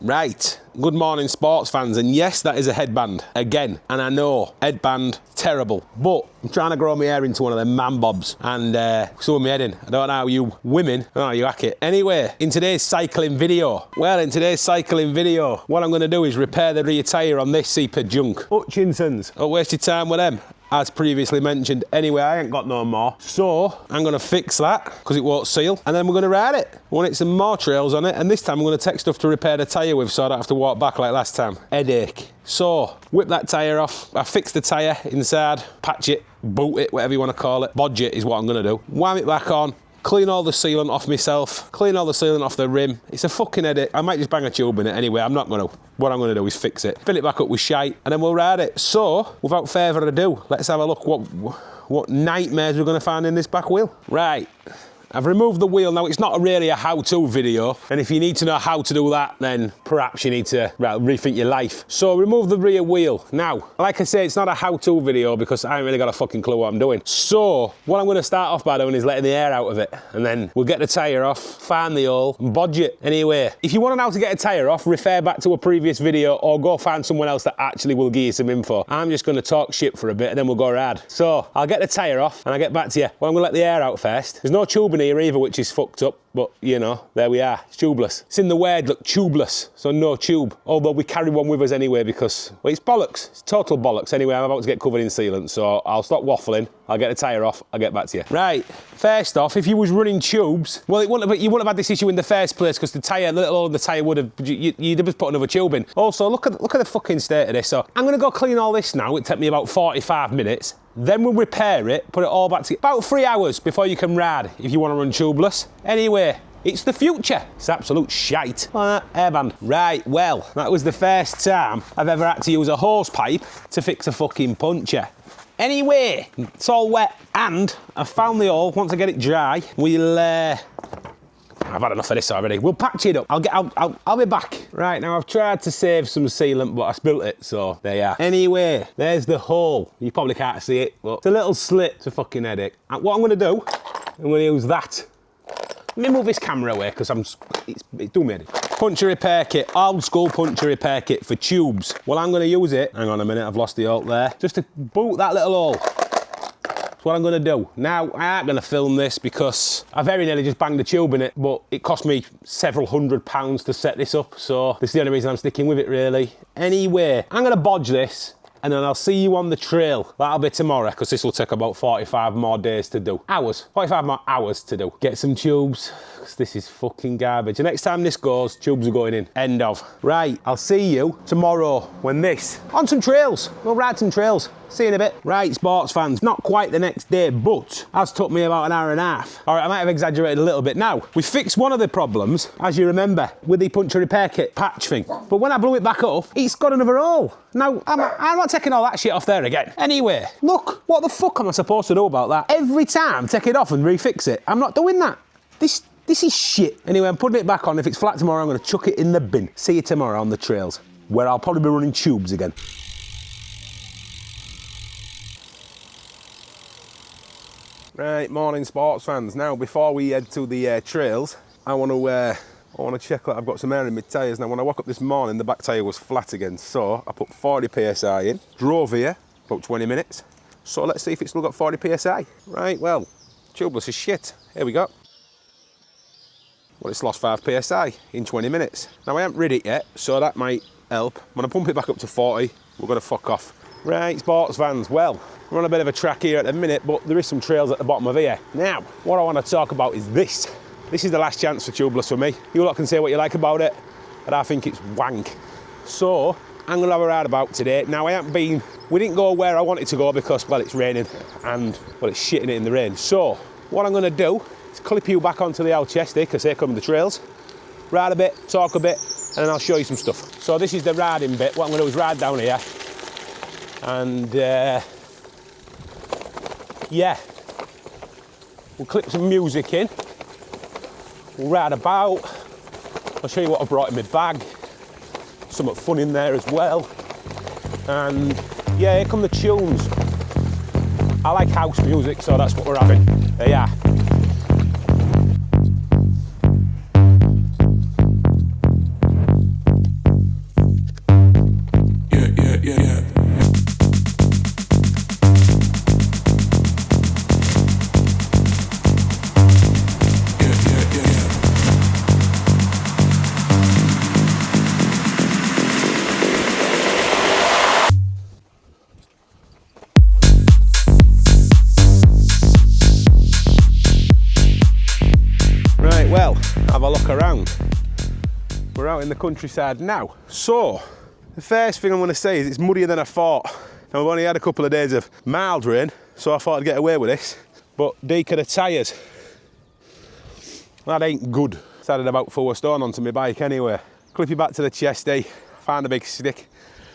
Right, good morning sports fans, and yes, that is a headband, again, and I know, headband, terrible, but I'm trying to grow my hair into one of them man bobs, and so with my head in. I don't know how you women, I don't know how you hack it. Anyway, in today's cycling video, what I'm going to do is repair the rear tyre on this Seeper junk. Hutchinson's, don't waste your time with them. As previously mentioned. Anyway, I ain't got no more. So, I'm gonna fix that, because it won't seal, and then we're gonna ride it. I want some more trails on it, and this time I'm gonna take stuff to repair the tyre with, so I don't have to walk back like last time. Headache. So, whip that tyre off. I fixed the tyre inside, patch it, boot it, whatever you wanna call it. Bodge it is what I'm gonna do. Wham it back on. Clean all the sealant off myself, clean all the sealant off the rim. It's a fucking headache. I might just bang a tube in it anyway. I'm not gonna. What I'm gonna do is fix it, fill it back up with shite, and then we'll ride it. So, without further ado, let's have a look what nightmares we're gonna find in this back wheel. Right. I've removed the wheel. Now, it's not really a how-to video, and if you need to know how to do that, then perhaps you need to rethink your life. So, remove the rear wheel. Now, like I say, it's not a how-to video because I haven't really got a fucking clue what I'm doing. So, what I'm going to start off by doing is letting the air out of it, and then we'll get the tyre off, find the hole, and bodge it. Anyway, if you want to know how to get a tyre off, refer back to a previous video, or go find someone else that actually will give you some info. I'm just going to talk shit for a bit, and then we'll go rad. So, I'll get the tyre off, and I'll get back to you. Well, I'm going to let the air out first. There's no tubing here either, which is fucked up, but you know, there we are. It's tubeless. It's in the word, look, tubeless, so no tube. Although we carry one with us anyway because, well, it's bollocks. It's total bollocks. Anyway, I'm about to get covered in sealant, so I'll stop waffling. I'll get the tyre off. I'll get back to you. Right, first off, if you was running tubes, well, you wouldn't have had this issue in the first place because the tyre, the little hole in the tyre would have, you'd have put another tube in. Also, look at the fucking state of this. So I'm going to go clean all this now. It'll take me about 45 minutes. Then we'll repair it, put it all back together. About 3 hours before you can ride if you want to run tubeless. Anyway, it's the future. It's absolute shite. Airband. Right, well, that was the first time I've ever had to use a hose pipe to fix a fucking puncture. Anyway, it's all wet, and I found the hole. Once I get it dry, we'll I've had enough of this already. We'll patch it up. I'll be back. Right, now I've tried to save some sealant, but I spilt it, so there you are. Anyway, there's the hole. You probably can't see it, but it's a little slit. It's a fucking headache. And what I'm gonna do, I'm gonna use that. Let me move this camera away, because it's doing me headache. Puncture repair kit, old school puncture repair kit for tubes. Well, I'm gonna use it. Hang on a minute, I've lost the alt there. Just to boot that little hole. That's what I'm gonna do. Now, I ain't gonna film this because I very nearly just banged the tube in it, but it cost me several £100 to set this up, so this is the only reason I'm sticking with it, really. Anyway, I'm gonna bodge this, and then I'll see you on the trail. That'll be tomorrow, because this will take about 45 more days to do. 45 more hours to do. Get some tubes, because this is fucking garbage. The next time this goes, tubes are going in. End of. Right, I'll see you tomorrow when on some trails. We'll ride some trails. See you in a bit. Right, sports fans, not quite the next day, but has took me about an hour and a half. All right, I might have exaggerated a little bit. Now, we fixed one of the problems, as you remember, with the puncture repair kit patch thing. But when I blew it back up, it's got another hole. Now, I'm not taking all that shit off there again. Anyway, look, what the fuck am I supposed to do about that? Every time, take it off and refix it. I'm not doing that. This is shit. Anyway, I'm putting it back on. If it's flat tomorrow, I'm gonna chuck it in the bin. See you tomorrow on the trails, where I'll probably be running tubes again. Right, morning sports fans. Now, before we head to the trails, I want to check that I've got some air in my tyres. Now, when I woke up this morning, the back tyre was flat again, so I put 40 PSI in, drove here, about 20 minutes. So let's see if it's still got 40 PSI. Right, well, tubeless is shit. Here we go. Well, it's lost 5 PSI in 20 minutes. Now, I haven't rid it yet, so that might help. When I pump it back up to 40, we're going to fuck off. Right, sports fans, well, we're on a bit of a track here at the minute, but there is some trails at the bottom of here. Now, what I want to talk about is this. This is the last chance for tubeless for me. You lot can say what you like about it, but I think it's wank. So, I'm going to have a ride about today. Now, we didn't go where I wanted to go because, well, it's raining and, well, it's shitting it in the rain. So, what I'm going to do is clip you back onto the old chesty, because here come the trails. Ride a bit, talk a bit, and then I'll show you some stuff. So, this is the riding bit. What I'm going to do is ride down here. And, yeah, we'll clip some music in, we'll ride about, I'll show you what I brought in my bag, something fun in there as well, and yeah, here come the tunes. I like house music, so that's what we're having. There you are. out in the countryside now. So, the first thing I'm going to say is it's muddier than I thought. Now, we've only had a couple of days of mild rain, so I thought I'd get away with this. But deek of the tyres, that ain't good. It's added about 4 stone onto my bike anyway. Clip it back to the chesty, find a big stick,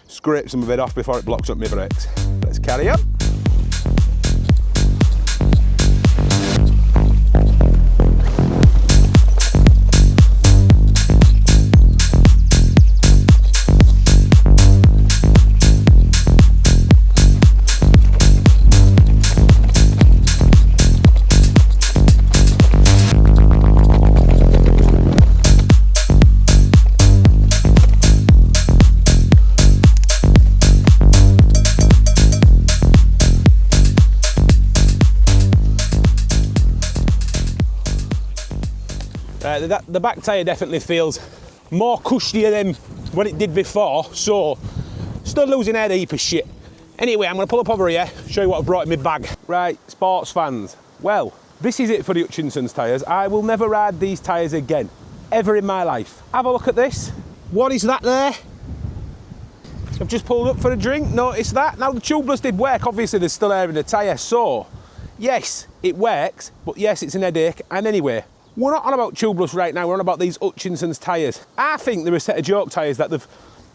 scrape some of it off before it blocks up my brakes. Let's carry on. The back tyre definitely feels more cushier than what it did before, so still losing out a heap of shit. Anyway, I'm going to pull up over here, show you what I've brought in my bag. Right, sports fans, well, this is it for the Hutchinson Tyres. I will never ride these tyres again, ever in my life. Have a look at this. What is that there? I've just pulled up for a drink, notice that. Now the tubeless did work, obviously there's still air in the tyre, so yes, it works, but yes, it's an headache. And anyway, we're not on about tubeless right now, we're on about these Hutchinson's tyres. I think they're a set of joke tyres that they've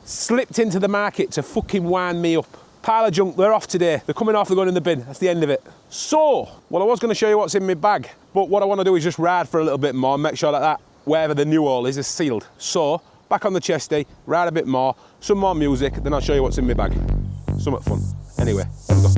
slipped into the market to fucking wind me up. Pile of junk, they're off today. They're coming off, they're going in the bin. That's the end of it. So, well, I was going to show you what's in my bag, but what I want to do is just ride for a little bit more and make sure that wherever the new hole is sealed. So, back on the chesty, ride a bit more, some more music, then I'll show you what's in my bag. Something fun. Anyway, here we go.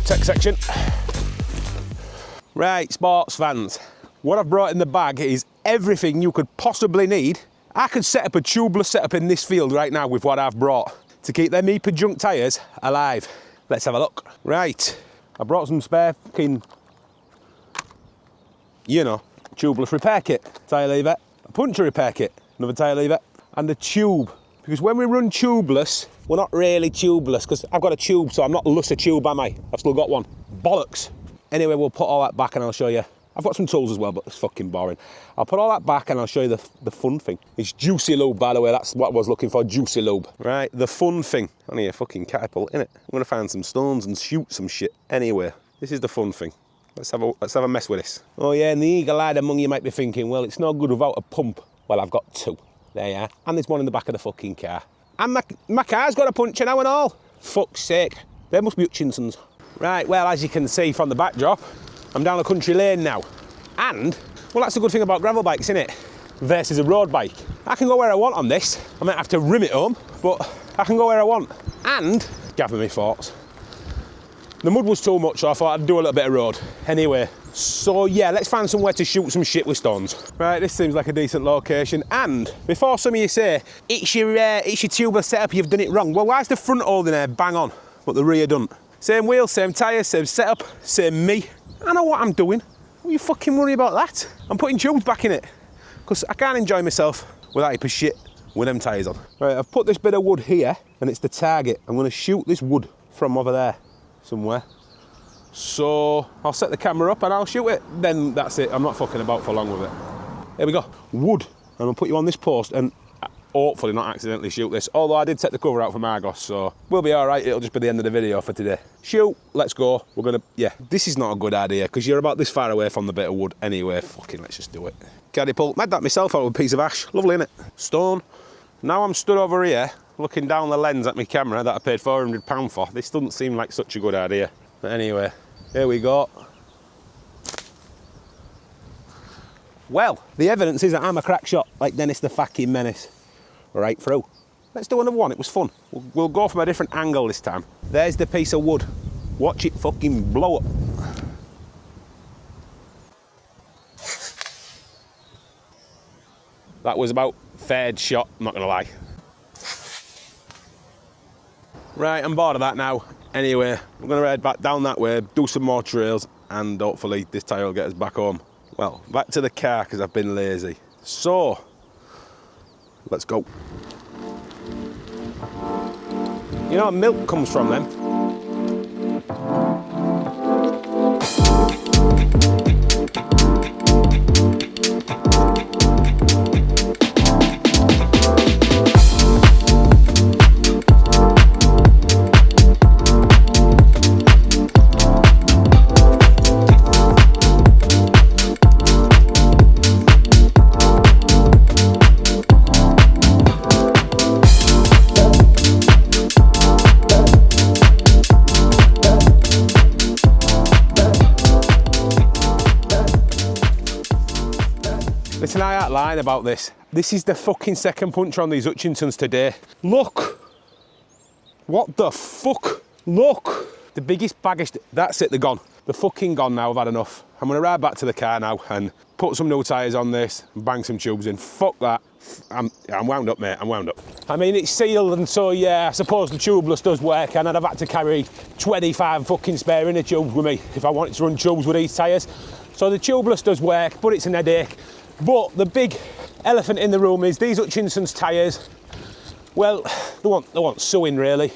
Tech section. Right, sports fans, what I've brought in the bag is everything you could possibly need. I could set up a tubeless setup in this field right now with what I've brought to keep them heap of junk tyres alive. Let's have a look. Right, I brought some spare fucking, you know, tubeless repair kit, tyre lever, a puncture repair kit, another tyre lever, and a tube. Because when we run tubeless, we're not really tubeless, because I've got a tube, so I'm not less a tube, am I? I've still got one. Bollocks. Anyway, we'll put all that back and I'll show you. I've got some tools as well, but it's fucking boring. I'll put all that back and I'll show you the fun thing. It's juicy lube, by the way. That's what I was looking for, juicy lube. Right, the fun thing. Only a fucking catapult, innit? I'm going to find some stones and shoot some shit. Anyway, this is the fun thing. Let's have a mess with this. Oh yeah, and the eagle-eyed among you might be thinking, well, it's no good without a pump. Well, I've got two. There you are. And there's one in the back of the fucking car. And my car's got a puncture now and all. Fuck's sake. They must be Hutchinson's. Right, well, as you can see from the backdrop, I'm down a country lane now. And, well, that's the good thing about gravel bikes, isn't it? Versus a road bike. I can go where I want on this. I might have to rim it home, but I can go where I want. And, gather me thoughts. The mud was too much, so I thought I'd do a little bit of road. Anyway, so yeah, let's find somewhere to shoot some shit with stones. Right, this seems like a decent location. And before some of you say, it's your tubeless setup, you've done it wrong. Well, why is the front holding there bang on, but the rear don't? Same wheels, same tyres, same setup, same me. I know what I'm doing. What are you fucking worry about that? I'm putting tubes back in it, because I can't enjoy myself without heap of shit with them tyres on. Right, I've put this bit of wood here, and it's the target. I'm going to shoot this wood from over there somewhere. So I'll set the camera up and I'll shoot it. Then that's it. I'm not fucking about for long with it. Here we go. Wood. I'm going to put you on this post and hopefully not accidentally shoot this. Although I did take the cover out from Argos, so we'll be all right. It'll just be the end of the video for today. Shoot. Let's go. We're going to, yeah. This is not a good idea because you're about this far away from the bit of wood anyway. Fucking let's just do it. Catapult. Made that myself out of a piece of ash. Lovely, innit? Stone. Now I'm stood over here looking down the lens at my camera that I paid £400 for. This doesn't seem like such a good idea. But anyway, here we go. Well, the evidence is that I'm a crack shot, like Dennis the fucking Menace. Right through. Let's do another one, it was fun. We'll go from a different angle this time. There's the piece of wood. Watch it fucking blow up. That was about fair shot, I'm not gonna lie. Right, I'm bored of that now. Anyway, we're gonna head back down that way, do some more trails, and hopefully this tyre will get us back home. Well, back to the car because I've been lazy. So, let's go. You know, milk comes from them. Listen, I ain't lying about this. This is the fucking second puncture on these Hutchinsons today. Look! What the fuck? Look! The biggest baggage. That's it, they're gone. They're fucking gone now, I've had enough. I'm gonna ride back to the car now and put some new tyres on this and bang some tubes in. Fuck that. I'm wound up, mate, I'm wound up. I mean, it's sealed, and so yeah, I suppose the tubeless does work, and I'd have had to carry 25 fucking spare inner tubes with me if I wanted to run tubes with these tyres. So the tubeless does work, but it's an headache. But the big elephant in the room is these Hutchinson's tyres. Well, they want sewing really.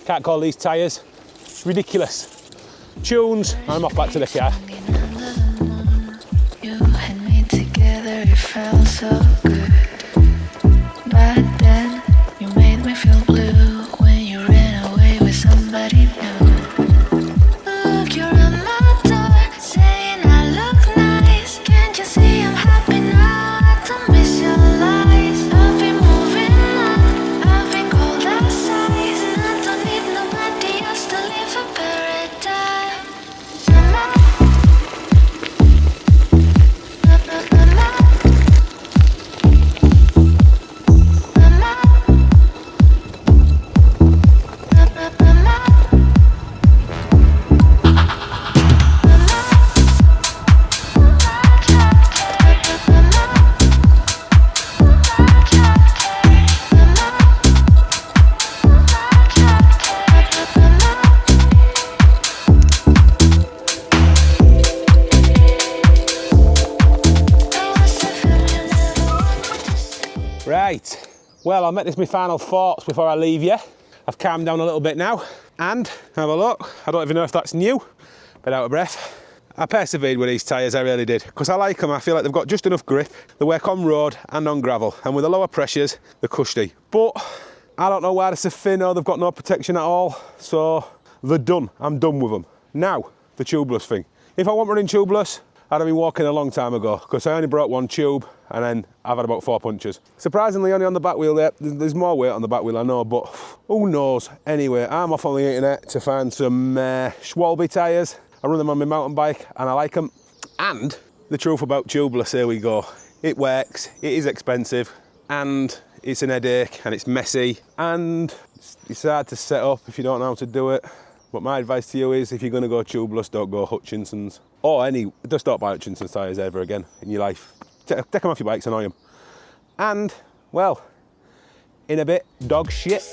Can't call these tyres. It's ridiculous. Tunes, and I'm off back to the car. You and me together, it felt so good. But then you made me feel blue when you ran away with somebody new. Look, you're at my door, saying I look nice. Can't you see I'm happy now? I don't miss your lies. I've been moving on, I've been cold outside, and I don't need nobody else to live a paradise. Right, well, I'll make this my final thoughts before I leave you. I've calmed down a little bit now, and have a look. I don't even know if that's new, bit out of breath. I persevered with these tyres, I really did, because I like them. I feel like they've got just enough grip. They work on road and on gravel, and with the lower pressures, they're cushy. But I don't know why they're so thin or they've got no protection at all, so they're done. I'm done with them. Now, the tubeless thing. If I want running tubeless, I'd have been walking a long time ago, because I only brought one tube, and then I've had about 4 punctures. Surprisingly, only on the back wheel there. There's more weight on the back wheel, I know, but who knows? Anyway, I'm off on the internet to find some Schwalbe tyres. I run them on my mountain bike, and I like them. And the truth about tubeless, here we go. It works, it is expensive, and it's an headache, and it's messy, and it's hard to set up if you don't know how to do it. But my advice to you is, if you're gonna go tubeless, don't go Hutchinson's. Or just don't buy Hutchinson's tyres ever again in your life. Take them off your bikes, annoy them. And, well, in a bit, dog shit.